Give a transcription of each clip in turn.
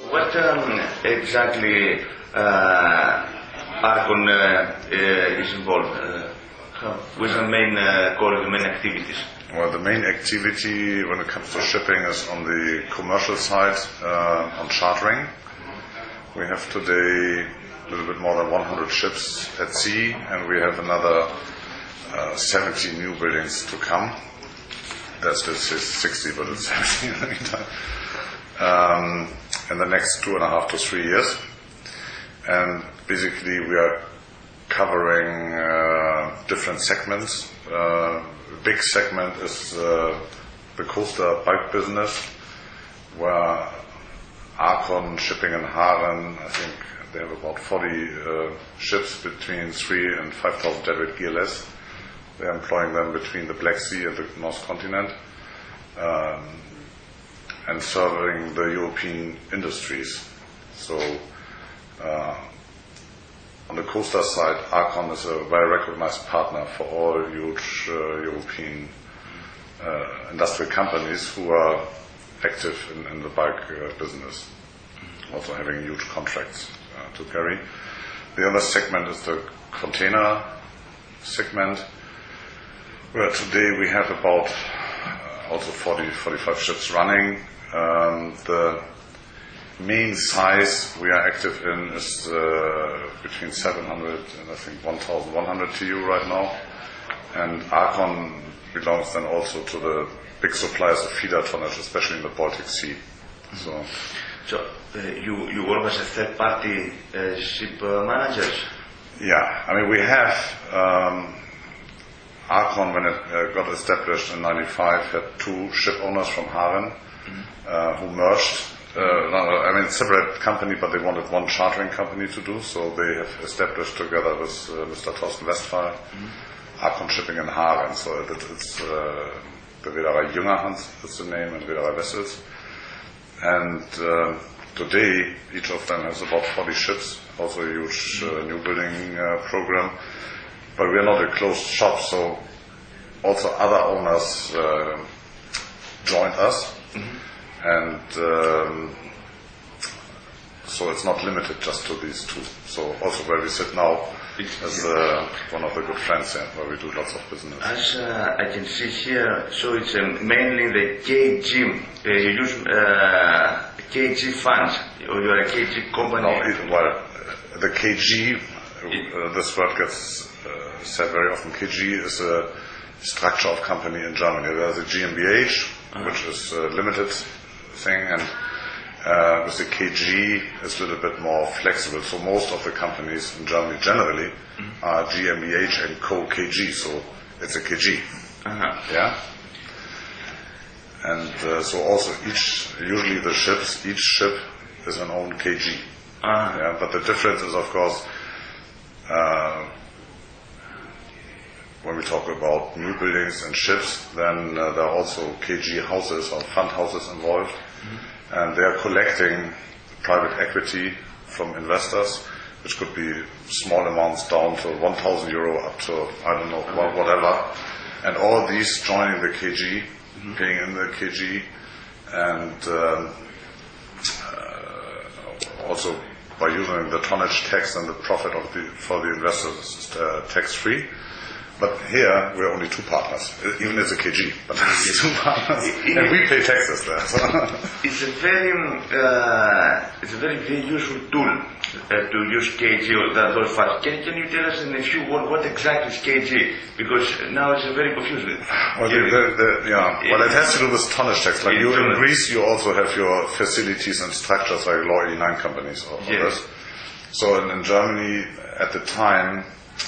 What exactly ARKON is involved? With the main core of the main activities? Well, the main activity when it comes to shipping is on the commercial side, on chartering. We have today a little bit more than 100 ships at sea, and we have another 70 new buildings to come. That's still 60, but it's 70 in the meantime. In the next 2.5 to 3 years. And basically we are covering different segments. Big segment is the coaster bulk business, where ARKON Shipping in Haren, I think they have about 40 ships between 3,000 and 5,000 deadweight GLS. They're employing them between the Black Sea and the North Continent, and serving the European industries. So on the coaster side, ARKON is a very recognized partner for all huge European industrial companies who are active in the bulk business, also having huge contracts to carry. The other segment is the container segment, where today we have about also 45 ships running. The main size we are active in is between 700 and I think 1,100 TEU right now. And ARKON belongs then also to the big suppliers of feeder tonnage, especially in the Baltic Sea. So you work as a third-party ship managers? Yeah, I mean we have ARKON, when it got established in '95, had 2 ship owners from Haren who merged. I mean, separate company, but they wanted one chartering company to do, so they have established together with Mr. Torsten Westphal, ARKON Shipping in Haren. So it's the Wessels and Jüngerhans is the name, and Wessels. And today, each of them has about 40 ships, also a huge new building program. But we are not a closed shop, so also other owners joined us. And so it's not limited just to these 2. So also where we sit now is one of the good friends, where we do lots of business. As I can see here, so it's mainly the KG. You use KG funds, or you are a KG company? No, well, the KG, this word gets said very often. KG is a structure of company in Germany. There's a GmbH, which is a limited thing, and with the KG it's a little bit more flexible. So most of the companies in Germany generally are GmbH and Co KG, so it's a KG. Yeah. And so also usually each ship is an own KG. Yeah, but the difference is, of course, when we talk about new buildings and ships, then there are also KG houses or fund houses involved, and they are collecting private equity from investors, which could be small amounts down to €1,000 up to, I don't know, whatever, and all these joining the KG, paying in the KG, and also by using the tonnage tax and the profit for the investors is tax-free. But here we're only 2 partners, even it's a KG, but it's 2 partners, and we pay taxes there. So. It's a very useful tool to use KG or those funds. Can you tell us in a few words what exactly is KG? Because now it's very confusing. Well, well, it has to do with tonnage tax. Like you in Greece, you also have your facilities and structures like Law 89 companies or others. So in Germany at the time,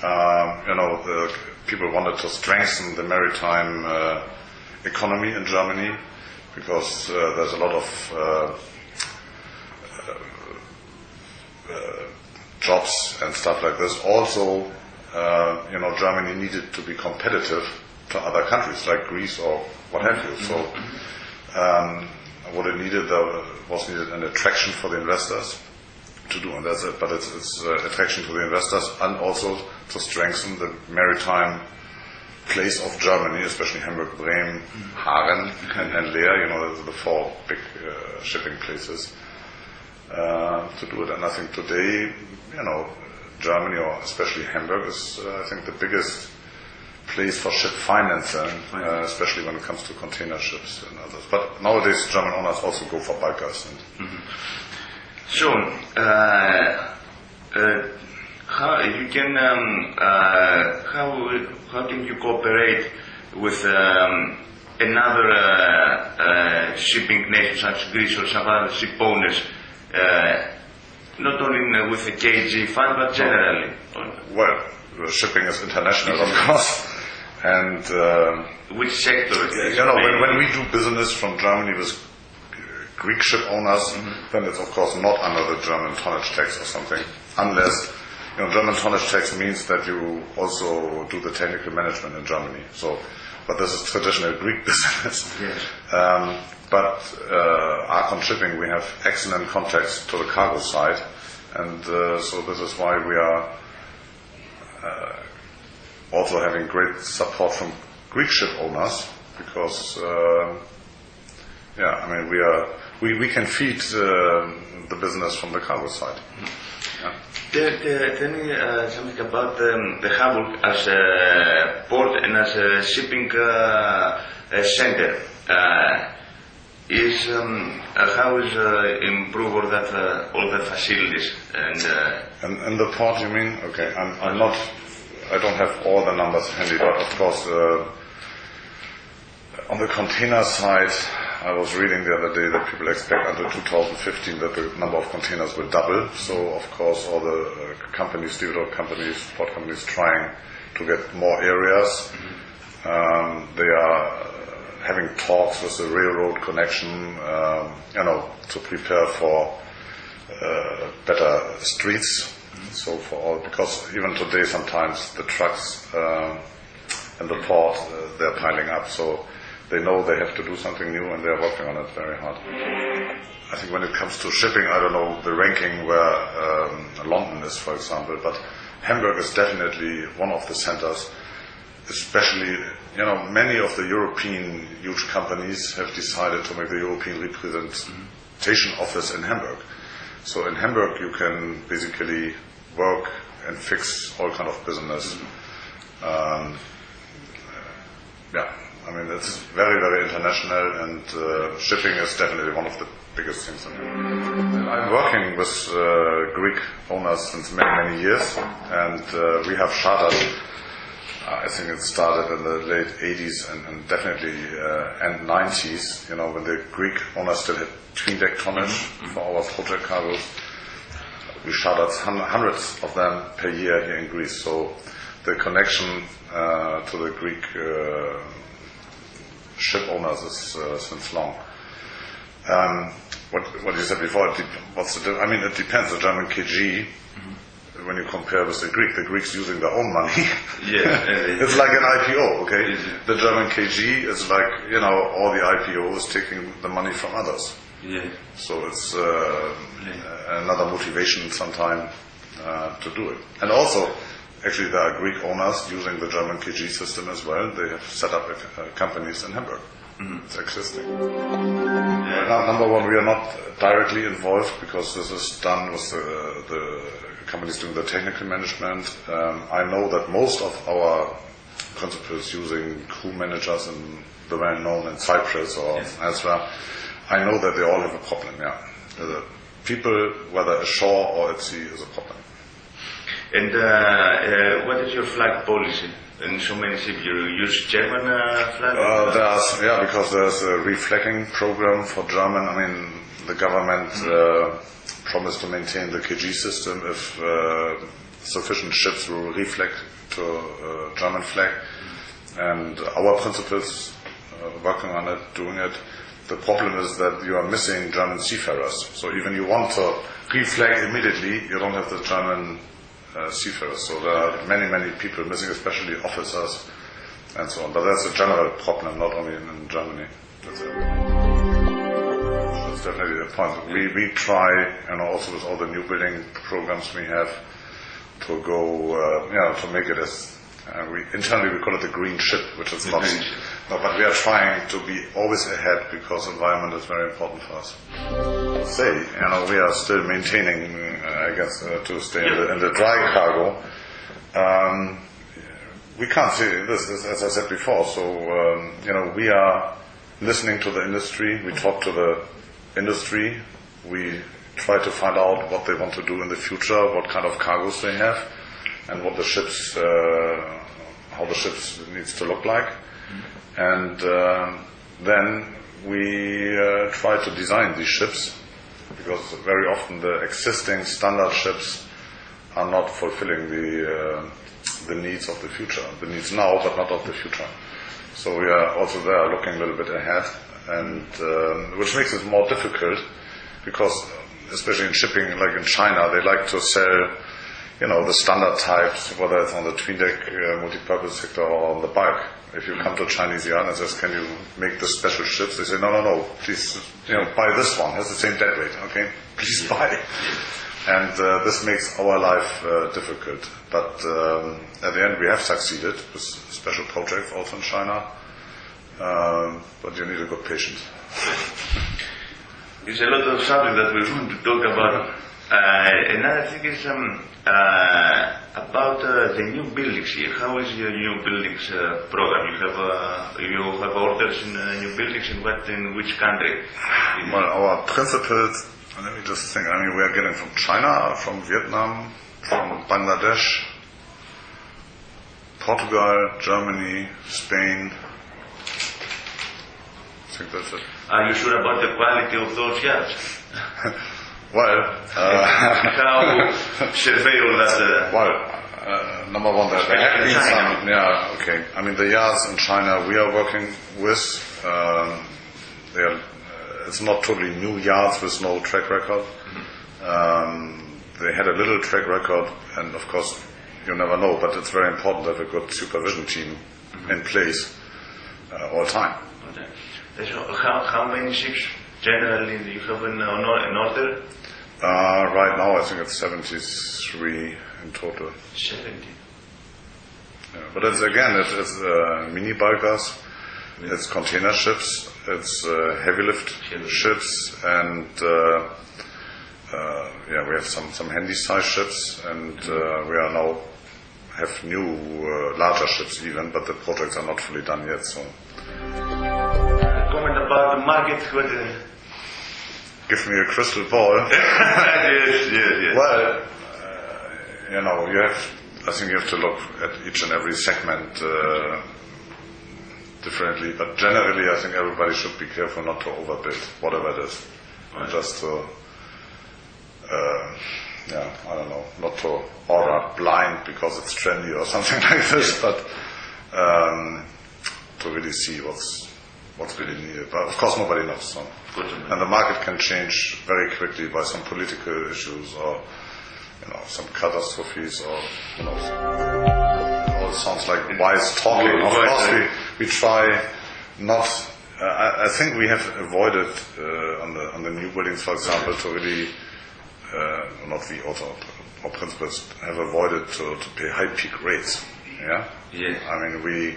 the people wanted to strengthen the maritime economy in Germany, because there's a lot of jobs and stuff like this. Also, Germany needed to be competitive to other countries like Greece or what have you. So, what it needed, was needed an attraction for the investors to do, and that's it. But it's attraction to the investors, and also to strengthen the maritime place of Germany, especially Hamburg, Bremen, Haren, and Leer. Those are the 4 big shipping places. to do it. And I think today, Germany, or especially Hamburg, is I think the biggest place for ship financing, especially when it comes to container ships and others. But nowadays, German owners also go for bulkers. So, how can you cooperate with another shipping nation such as Greece or some other ship owners, not only with the KG fund but generally? Well, shipping is international, of course, and which sector? When we do business from Germany with Greek ship owners, then it's of course not under the German tonnage tax or something, unless German tonnage tax means that you also do the technical management in Germany. So, but this is traditional Greek business. Yes. But ARKON Shipping, we have excellent contacts to the cargo side, and so this is why we are also having great support from Greek ship owners, because we can feed the business from the cargo side. Tell me something about the Hamburg as a port and as a shipping center. How is improve all the facilities and the port? You mean? Okay, I don't have all the numbers handy, but of course on the container side, I was reading the other day that people expect until 2015 that the number of containers will double. So, of course, all the companies, DWAT companies, port companies, trying to get more areas. They are having talks with the railroad connection, to prepare for better streets. So for all, because even today sometimes the trucks in the port they're piling up. So. They know they have to do something new, and they are working on it very hard. I think when it comes to shipping, I don't know the ranking where London is, for example, but Hamburg is definitely one of the centers. Especially, many of the European huge companies have decided to make the European representation office in Hamburg. So in Hamburg, you can basically work and fix all kind of business. It's very, very international, and shipping is definitely one of the biggest things in here. I'm working with Greek owners since many, many years, and we have chartered, I think it started in the late 80s and definitely end 90s, when the Greek owners still had twin-deck tonnage for our project cargoes. We chartered hundreds of them per year here in Greece, so the connection to the Greek ship owners is since long. What you said before, it depends. The German KG, when you compare with the Greeks using their own money, it's like an IPO, okay? The German KG is like, all the IPOs taking the money from others. So it's another motivation sometime to do it. And also, actually, there are Greek owners using the German KG system as well. They have set up companies in Hamburg. It's existing. Number one, we are not directly involved because this is done with the companies doing the technical management. I know that most of our principals using crew managers and the well-known in Cyprus or elsewhere, I know that they all have a problem, The people, whether ashore or at sea, is a problem. And what is your flag policy? In so many ships, you use German flag? Because there's a reflagging program for German. The government promised to maintain the KG system if sufficient ships will reflag to German flag. And our principals working on it, doing it. The problem is that you are missing German seafarers. So even you want to reflag immediately, you don't have the German seafarers. So there are many, many people missing, especially officers and so on. But that's a general problem, not only in Germany. That's definitely the point. We try, also with all the new building programs we have, to go, to make it as, internally we call it the green ship, which is not, but we are trying to be always ahead because environment is very important for us. to say. We are still maintaining, I guess, to stay in the dry cargo. We can't say this, as I said before. So, we are listening to the industry. We talk to the industry. We try to find out what they want to do in the future, what kind of cargoes they have, and what the ships, how the ships needs to look like. And then we try to design these ships, because very often the existing standard ships are not fulfilling the needs of the future, the needs now, but not of the future. So we are also there looking a little bit ahead, and which makes it more difficult, because especially in shipping, like in China, they like to sell, the standard types, whether it's on the twin deck multi-purpose sector or on the bulk. If you come to a Chinese yard and says, can you make the special ships? They say, no, please, buy this one, has the same deadweight, okay? Please buy. And this makes our life difficult. But at the end, we have succeeded with special projects also in China. But you need a good patience. There's a lot of subject that we want to talk about. Another thing is about the new buildings here. How is your new buildings program? You have orders in new buildings in which country? Well, our principles, let me just think. We are getting from China, from Vietnam, from Bangladesh, Portugal, Germany, Spain. I think that's it. Are you sure about the quality of those yachts? Well, how survey all that? Number one, there have been some. Yeah, okay. The yards in China we are working with, it's not totally new yards with no track record. They had a little track record, and of course, you never know. But it's very important to have a good supervision team in place all the time. Okay. So how many ships generally do you have in order? Right now, I think it's 73 in total. 70. Yeah, but it's mini bulkers, it's container ships, it's heavy lift ships, and we have some handy size ships, and we are now have new larger ships even, but the projects are not fully done yet. So. Comment about the market. Give me a crystal ball. Yes. Well, I think you have to look at each and every segment differently. But generally, I think everybody should be careful not to overbuild, whatever it is. Right. And just to, not to order blind because it's trendy or something like this, but to really see what's really needed. But of course nobody knows. So. And the market can change very quickly by some political issues or some catastrophes or all sounds like wise talking. Of course we try not. I think we have avoided on the new buildings, for example, to really not we also our principals have avoided to pay high peak rates. Yeah. We.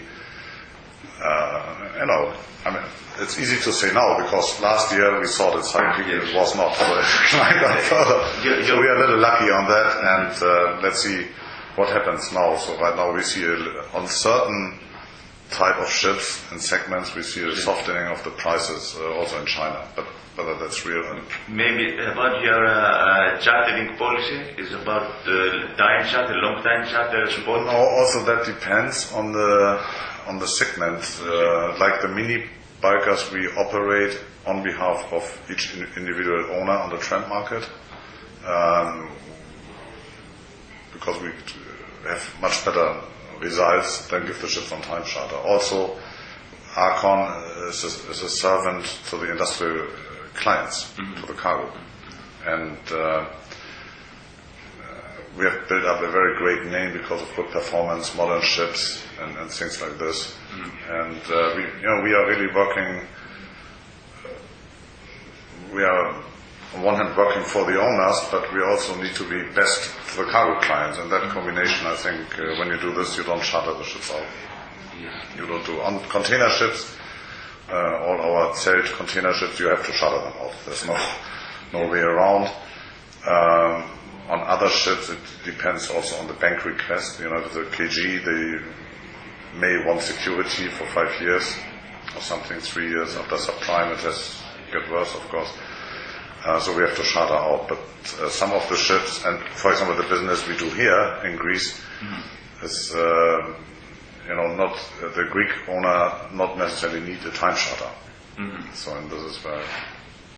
It's easy to say now because last year we saw that high peak, it was not. So we are a little lucky on that, and let's see what happens now. So right now we see on certain type of ships and segments we see a softening of the prices also in China, but whether that's real. Maybe about your chartering policy is about time charter, long time charter support. No, also that depends on the segment, like the mini bulkers we operate on behalf of each individual owner on the trend market, because we have much better results than give the ships on time charter. Also, ARKON is a servant to the industrial clients, to the cargo, and we have built up a very great name because of good performance, modern ships, and things like this. And we are really working. We are on one hand working for the owners, but we also need to be best to the cargo clients. And that combination, I think, when you do this, you don't charter the ships out. You don't do on container ships. All our sailed container ships, you have to charter them out. There's no way around. On other ships, it depends also on the bank request. You know, with the KG, they may want security for 5 years or something, 3 years. After subprime, it has get worse, of course. So we have to charter out. But some of the ships, and for example, the business we do here in Greece is, not the Greek owner not necessarily need a time charter. So, and this is where